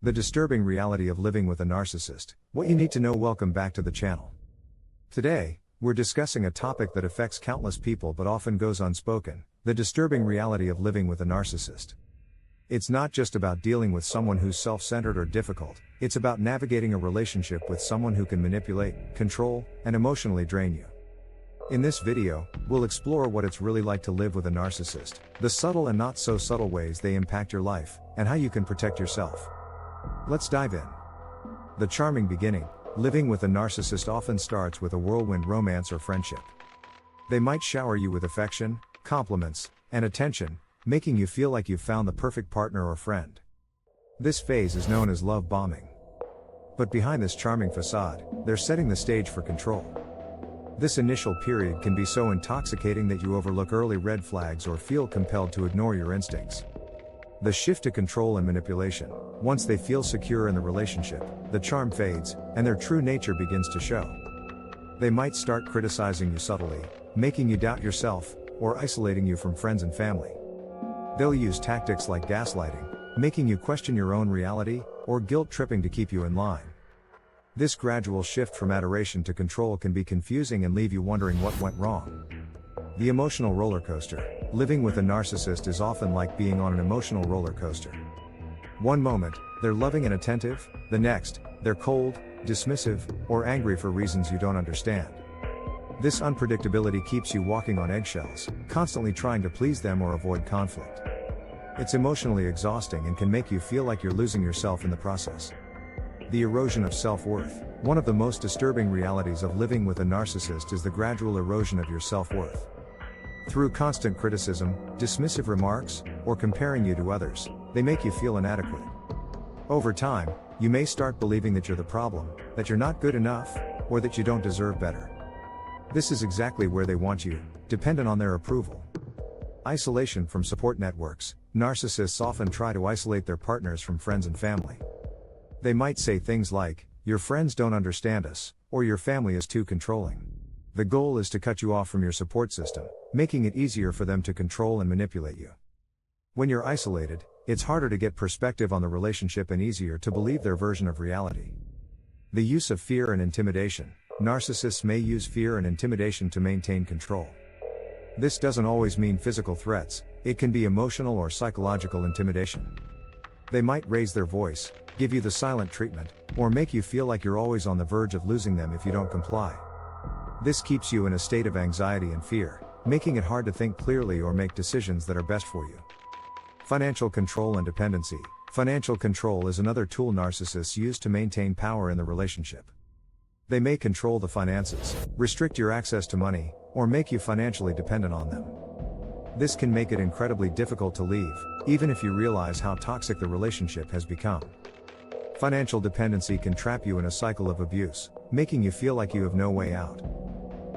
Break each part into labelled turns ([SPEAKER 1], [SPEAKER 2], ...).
[SPEAKER 1] The disturbing reality of living with a narcissist. What you need to know. Welcome back to the channel. Today, we're discussing a topic that affects countless people but often goes unspoken: the disturbing reality of living with a narcissist. It's not just about dealing with someone who's self-centered or difficult, it's about navigating a relationship with someone who can manipulate, control, and emotionally drain you. In this video, we'll explore what it's really like to live with a narcissist, the subtle and not so subtle ways they impact your life, and how you can protect yourself. Let's dive in. The charming beginning. Living with a narcissist often starts with a whirlwind romance or friendship. They might shower you with affection, compliments, and attention, making you feel like you've found the perfect partner or friend. This phase is known as love bombing. But behind this charming facade, they're setting the stage for control. This initial period can be so intoxicating that you overlook early red flags or feel compelled to ignore your instincts. The shift to control and manipulation. Once they feel secure in the relationship, the charm fades, and their true nature begins to show. They might start criticizing you subtly, making you doubt yourself, or isolating you from friends and family. They'll use tactics like gaslighting, making you question your own reality, or guilt-tripping to keep you in line. This gradual shift from adoration to control can be confusing and leave you wondering what went wrong. The emotional roller coaster. Living with a narcissist is often like being on an emotional roller coaster. One moment, they're loving and attentive; the next, they're cold, dismissive, or angry for reasons you don't understand. This unpredictability keeps you walking on eggshells, constantly trying to please them or avoid conflict. It's emotionally exhausting and can make you feel like you're losing yourself in the process. The erosion of self-worth. One of the most disturbing realities of living with a narcissist is the gradual erosion of your self-worth. Through constant criticism, dismissive remarks, or comparing you to others, they make you feel inadequate. Over time, you may start believing that you're the problem, that you're not good enough, or that you don't deserve better. This is exactly where they want you, dependent on their approval. Isolation from support networks. Narcissists often try to isolate their partners from friends and family. They might say things like, "Your friends don't understand us," or "Your family is too controlling." The goal is to cut you off from your support system, making it easier for them to control and manipulate you. When you're isolated, it's harder to get perspective on the relationship and easier to believe their version of reality. The use of fear and intimidation. Narcissists may use fear and intimidation to maintain control. This doesn't always mean physical threats, it can be emotional or psychological intimidation. They might raise their voice, give you the silent treatment, or make you feel like you're always on the verge of losing them if you don't comply. This keeps you in a state of anxiety and fear, making it hard to think clearly or make decisions that are best for you. Financial control and dependency. Financial control is another tool narcissists use to maintain power in the relationship. They may control the finances, restrict your access to money, or make you financially dependent on them. This can make it incredibly difficult to leave, even if you realize how toxic the relationship has become. Financial dependency can trap you in a cycle of abuse, making you feel like you have no way out.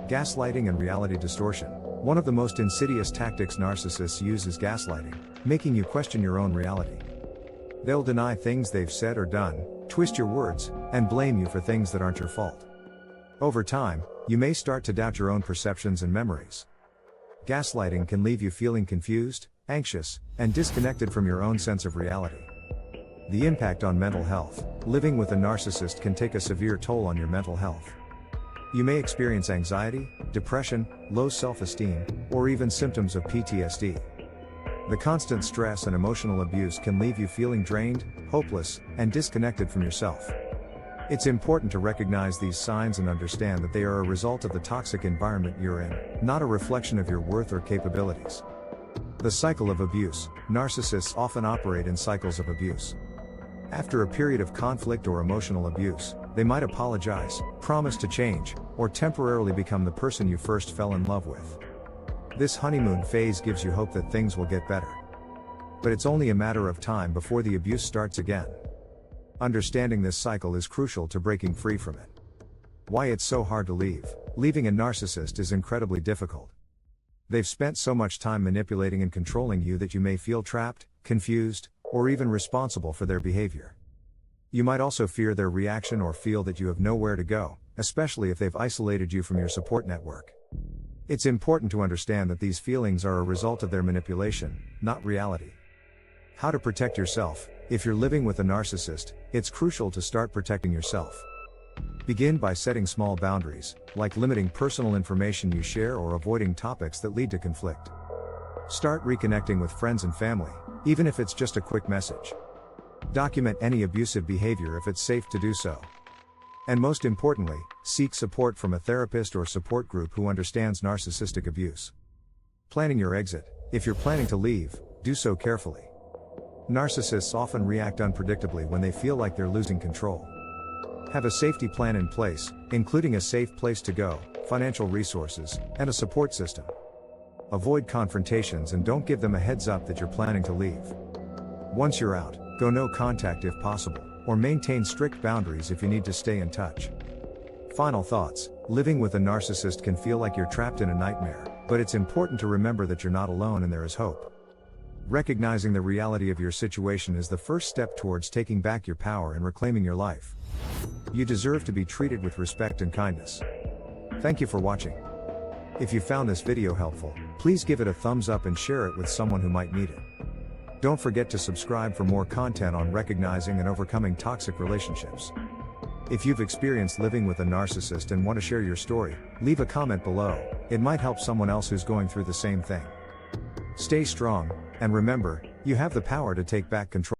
[SPEAKER 1] Gaslighting and reality distortion. One of the most insidious tactics narcissists use is gaslighting, making you question your own reality. They'll deny things they've said or done, twist your words, and blame you for things that aren't your fault. Over time, you may start to doubt your own perceptions and memories. Gaslighting can leave you feeling confused, anxious, and disconnected from your own sense of reality. The impact on mental health. Living with a narcissist can take a severe toll on your mental health. You may experience anxiety, depression, low self-esteem, or even symptoms of PTSD. The constant stress and emotional abuse can leave you feeling drained, hopeless, and disconnected from yourself. It's important to recognize these signs and understand that they are a result of the toxic environment you're in, not a reflection of your worth or capabilities. The cycle of abuse. Narcissists often operate in cycles of abuse. After a period of conflict or emotional abuse, they might apologize, promise to change, or temporarily become the person you first fell in love with. This honeymoon phase gives you hope that things will get better. But it's only a matter of time before the abuse starts again. Understanding this cycle is crucial to breaking free from it. Why it's so hard to leave. Leaving a narcissist is incredibly difficult. They've spent so much time manipulating and controlling you that you may feel trapped, confused, or even responsible for their behavior. You might also fear their reaction or feel that you have nowhere to go, especially if they've isolated you from your support network. It's important to understand that these feelings are a result of their manipulation, not reality. How to protect yourself. If you're living with a narcissist, it's crucial to start protecting yourself. Begin by setting small boundaries, like limiting personal information you share or avoiding topics that lead to conflict. Start reconnecting with friends and family, even if it's just a quick message. Document any abusive behavior if it's safe to do so. And most importantly, seek support from a therapist or support group who understands narcissistic abuse. Planning your exit. If you're planning to leave, do so carefully. Narcissists often react unpredictably when they feel like they're losing control. Have a safety plan in place, including a safe place to go, financial resources, and a support system. Avoid confrontations and don't give them a heads up that you're planning to leave. Once you're out, go no contact if possible, or maintain strict boundaries if you need to stay in touch. Final thoughts. Living with a narcissist can feel like you're trapped in a nightmare, but it's important to remember that you're not alone and there is hope. Recognizing the reality of your situation is the first step towards taking back your power and reclaiming your life. You deserve to be treated with respect and kindness. Thank you for watching. If you found this video helpful, please give it a thumbs up and share it with someone who might need it. Don't forget to subscribe for more content on recognizing and overcoming toxic relationships. If you've experienced living with a narcissist and want to share your story, leave a comment below. It might help someone else who's going through the same thing. Stay strong, and remember, you have the power to take back control.